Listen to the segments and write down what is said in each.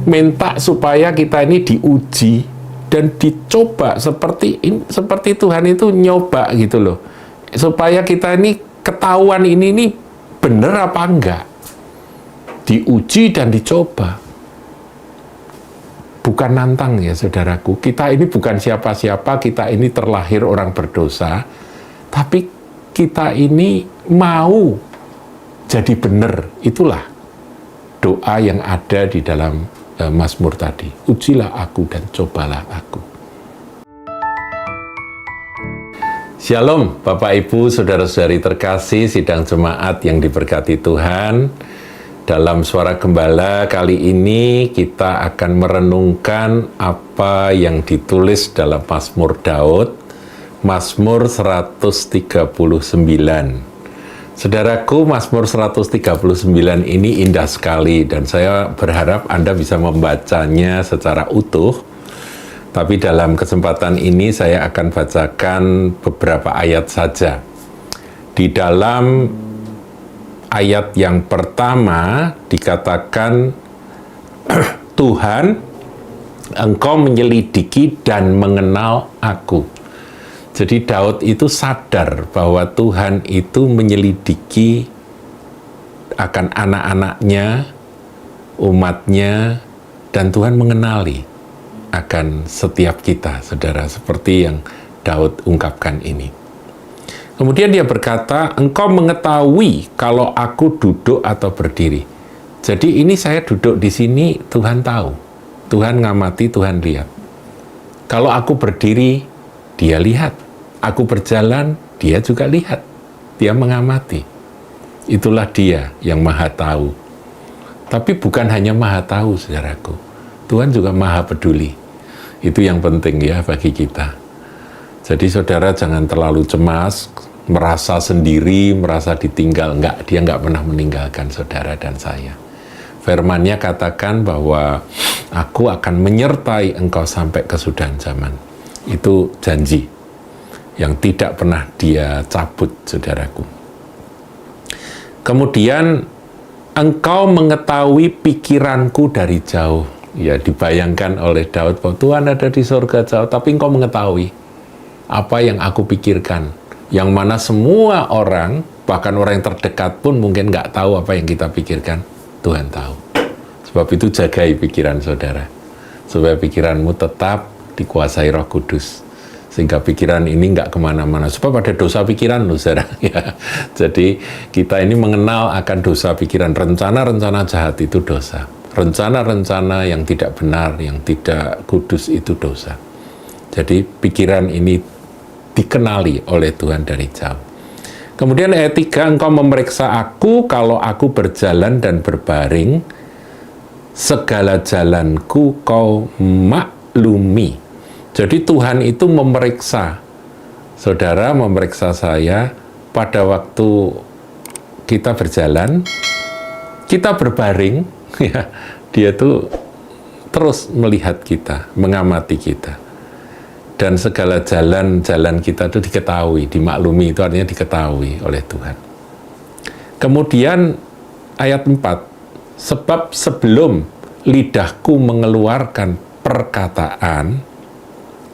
minta supaya kita ini diuji dan dicoba seperti Tuhan itu nyoba gitu loh, supaya kita ini ketahuan ini bener apa enggak, diuji dan dicoba. Bukan nantang ya saudaraku, kita ini bukan siapa-siapa, kita ini terlahir orang berdosa, tapi kita ini mau jadi benar. Itulah doa yang ada di dalam Mazmur tadi. Ujilah aku dan cobalah aku. Shalom Bapak Ibu, Saudara-saudari terkasih, sidang jemaat yang diberkati Tuhan. Dalam Suara Gembala kali ini kita akan merenungkan apa yang ditulis dalam Mazmur Daud, Mazmur 139. Saudaraku, Mazmur 139 ini indah sekali dan saya berharap Anda bisa membacanya secara utuh. Tapi dalam kesempatan ini saya akan bacakan beberapa ayat saja. Di dalam ayat yang pertama dikatakan, Tuhan, Engkau menyelidiki dan mengenal aku. Jadi Daud itu sadar bahwa Tuhan itu menyelidiki akan anak-anaknya, umatnya, dan Tuhan mengenali akan setiap kita, saudara, seperti yang Daud ungkapkan ini. Kemudian dia berkata, Engkau mengetahui kalau aku duduk atau berdiri. Jadi ini saya duduk di sini, Tuhan tahu. Tuhan ngamati, Tuhan lihat. Kalau aku berdiri, dia lihat. Aku berjalan, dia juga lihat. Dia mengamati. Itulah dia yang maha tahu. Tapi bukan hanya maha tahu, saudaraku. Tuhan juga maha peduli. Itu yang penting ya bagi kita. Jadi saudara jangan terlalu cemas, merasa sendiri, merasa ditinggal. Enggak, dia enggak pernah meninggalkan saudara dan saya. Firman-Nya katakan bahwa aku akan menyertai engkau sampai kesudahan zaman. Itu janji yang tidak pernah dia cabut, saudaraku. Kemudian, engkau mengetahui pikiranku dari jauh. Ya, dibayangkan oleh Daud bahwa Tuhan ada di surga jauh, tapi engkau mengetahui apa yang aku pikirkan, yang mana semua orang, bahkan orang yang terdekat pun mungkin nggak tahu apa yang kita pikirkan. Tuhan tahu. Sebab itu jagai pikiran saudara, supaya pikiranmu tetap dikuasai Roh Kudus, sehingga pikiran ini nggak kemana-mana. Sebab ada dosa pikiran loh, saudara. Ya. Jadi kita ini mengenal akan dosa pikiran. Rencana-rencana jahat itu dosa. Rencana-rencana yang tidak benar, yang tidak kudus itu dosa. Jadi pikiran ini dikenali oleh Tuhan dari jauh. Kemudian ayat 3, engkau memeriksa aku kalau aku berjalan dan berbaring, segala jalanku kau maklumi. Jadi Tuhan itu memeriksa, saudara memeriksa saya pada waktu kita berjalan, kita berbaring, ya, dia tuh terus melihat kita, mengamati kita. Dan segala jalan-jalan kita itu diketahui, dimaklumi, itu artinya diketahui oleh Tuhan. Kemudian ayat 4, sebab sebelum lidahku mengeluarkan perkataan,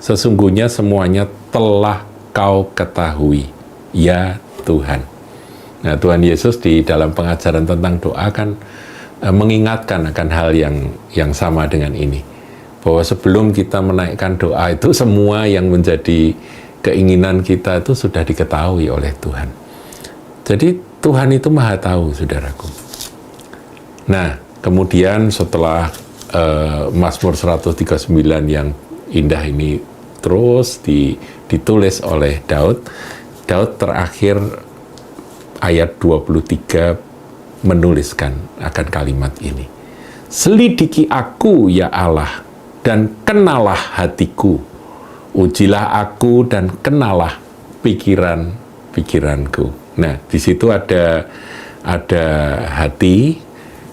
sesungguhnya semuanya telah kau ketahui, ya Tuhan. Nah, Tuhan Yesus di dalam pengajaran tentang doa kan mengingatkan akan hal yang sama dengan ini. Bahwa sebelum kita menaikkan doa itu, semua yang menjadi keinginan kita itu sudah diketahui oleh Tuhan. Jadi Tuhan itu maha tahu, saudaraku. Nah, kemudian setelah Mazmur 139 yang indah ini terus ditulis oleh Daud, Daud terakhir ayat 23 menuliskan akan kalimat ini. Selidiki aku ya Allah, dan kenalah hatiku. Ujilah aku dan kenalah pikiran-pikiranku. Nah, di situ ada hati,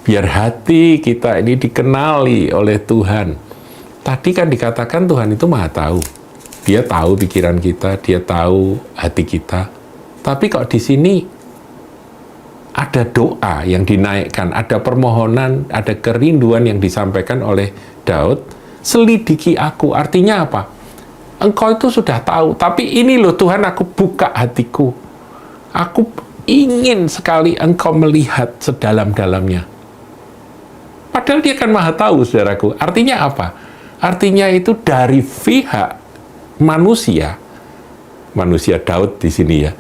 biar hati kita ini dikenali oleh Tuhan. Tadi kan dikatakan Tuhan itu maha tahu. Dia tahu pikiran kita, dia tahu hati kita. Tapi kok di sini ada doa yang dinaikkan, ada permohonan, ada kerinduan yang disampaikan oleh Daud, selidiki aku. Artinya apa? Engkau itu sudah tahu, tapi ini loh Tuhan, aku buka hatiku. Aku ingin sekali engkau melihat sedalam-dalamnya. Padahal dia kan maha tahu, saudaraku. Artinya apa? Artinya itu dari pihak manusia Daud di sini ya,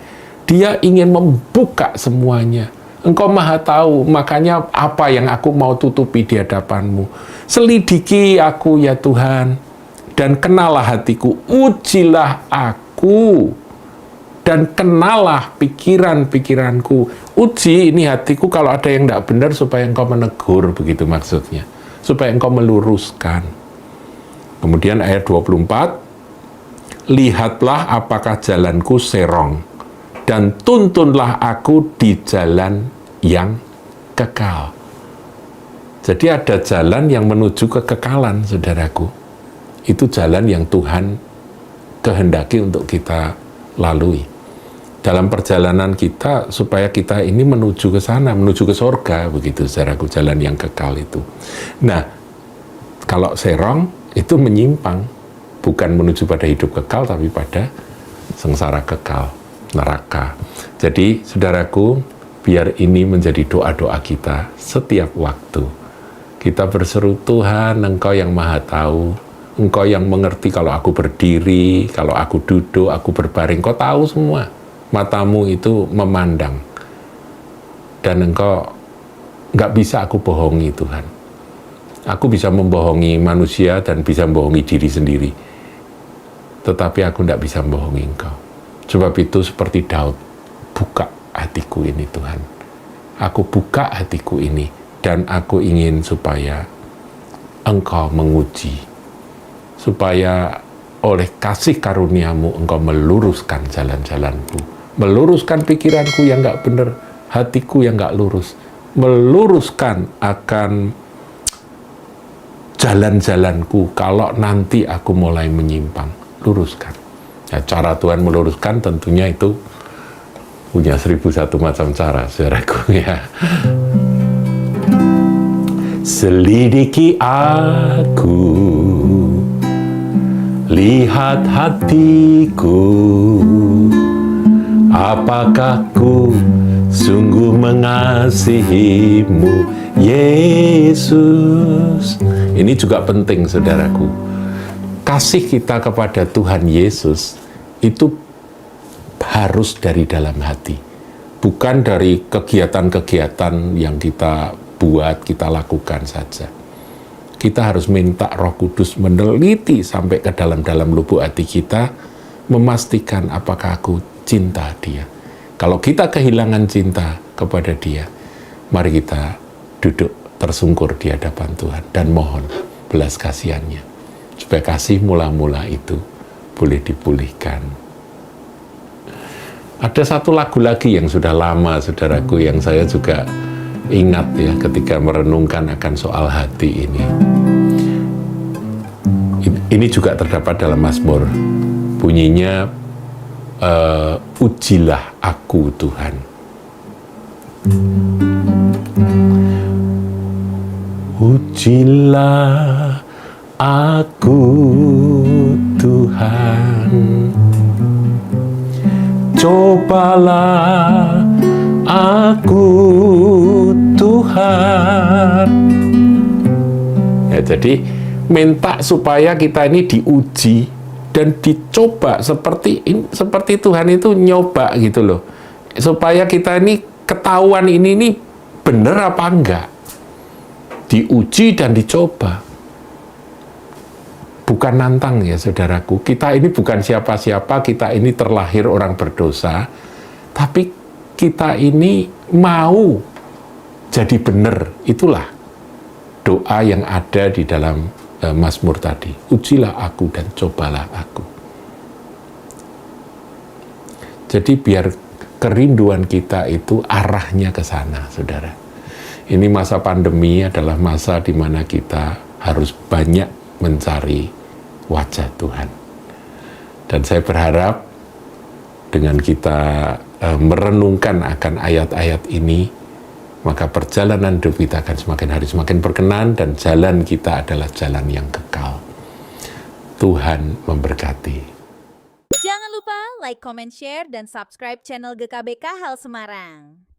dia ingin membuka semuanya. Engkau maha tahu, makanya apa yang aku mau tutupi di hadapanmu. Selidiki aku ya Tuhan, dan kenalah hatiku, ujilah aku, dan kenalah pikiran-pikiranku. Uji ini hatiku kalau ada yang tidak benar, supaya engkau menegur, begitu maksudnya. Supaya engkau meluruskan. Kemudian ayat 24, lihatlah apakah jalanku serong, dan tuntunlah aku di jalan yang kekal. Jadi ada jalan yang menuju kekekalan, saudaraku. Itu jalan yang Tuhan kehendaki untuk kita lalui. Dalam perjalanan kita, supaya kita ini menuju ke sana, menuju ke sorga, begitu, saudaraku, jalan yang kekal itu. Nah, kalau serong, itu menyimpang. Bukan menuju pada hidup kekal, tapi pada sengsara kekal, neraka. Jadi, saudaraku, biar ini menjadi doa-doa kita setiap waktu. Kita berseru, Tuhan, Engkau yang maha tahu, Engkau yang mengerti kalau aku berdiri, kalau aku duduk, aku berbaring, Engkau tahu semua. Matamu itu memandang. Dan Engkau nggak bisa aku bohongi, Tuhan. Aku bisa membohongi manusia dan bisa membohongi diri sendiri. Tetapi aku tidak bisa membohongi Engkau. Sebab itu seperti Daud, buka hatiku ini Tuhan. Aku buka hatiku ini, dan aku ingin supaya Engkau menguji. Supaya oleh kasih karuniamu Engkau meluruskan jalan-jalanku. Meluruskan pikiranku yang nggak benar, hatiku yang nggak lurus. Meluruskan akan jalan-jalanku kalau nanti aku mulai menyimpang. Luruskan. Ya, cara Tuhan meluruskan tentunya itu punya 1001 macam cara, saudaraku ya. Selidiki aku, lihat hatiku, apakah ku sungguh mengasihimu, Yesus. Ini juga penting, saudaraku. Kasih kita kepada Tuhan Yesus itu harus dari dalam hati. Bukan dari kegiatan-kegiatan yang kita buat, kita lakukan saja. Kita harus minta Roh Kudus meneliti sampai ke dalam-dalam lubuk hati kita, memastikan apakah aku cinta Dia. Kalau kita kehilangan cinta kepada Dia, mari kita duduk tersungkur di hadapan Tuhan dan mohon belas kasihan-Nya, supaya kasih mula-mula itu boleh dipulihkan. Ada satu lagu lagi yang sudah lama, saudaraku, yang saya juga ingat ya ketika merenungkan akan soal hati ini. Ini juga terdapat dalam Mazmur. Bunyinya, ujilah aku Tuhan. Ujilah aku Tuhan, cobalah aku Tuhan. Ya, jadi minta supaya kita ini diuji dan dicoba seperti Tuhan itu nyoba gitu loh, supaya kita ini ketahuan ini benar apa enggak, diuji dan dicoba. Bukan nantang ya saudaraku, kita ini bukan siapa-siapa, kita ini terlahir orang berdosa, tapi kita ini mau jadi benar. Itulah doa yang ada di dalam Mazmur tadi. Ujilah aku dan cobalah aku. Jadi biar kerinduan kita itu arahnya ke sana, saudara. Ini masa pandemi adalah masa di mana kita harus banyak mencari wajah Tuhan. Dan saya berharap dengan kita merenungkan akan ayat-ayat ini, maka perjalanan hidup kita akan semakin hari semakin berkenan dan jalan kita adalah jalan yang kekal. Tuhan memberkati. Jangan lupa like, comment, share, dan subscribe channel GKBK Hal Semarang.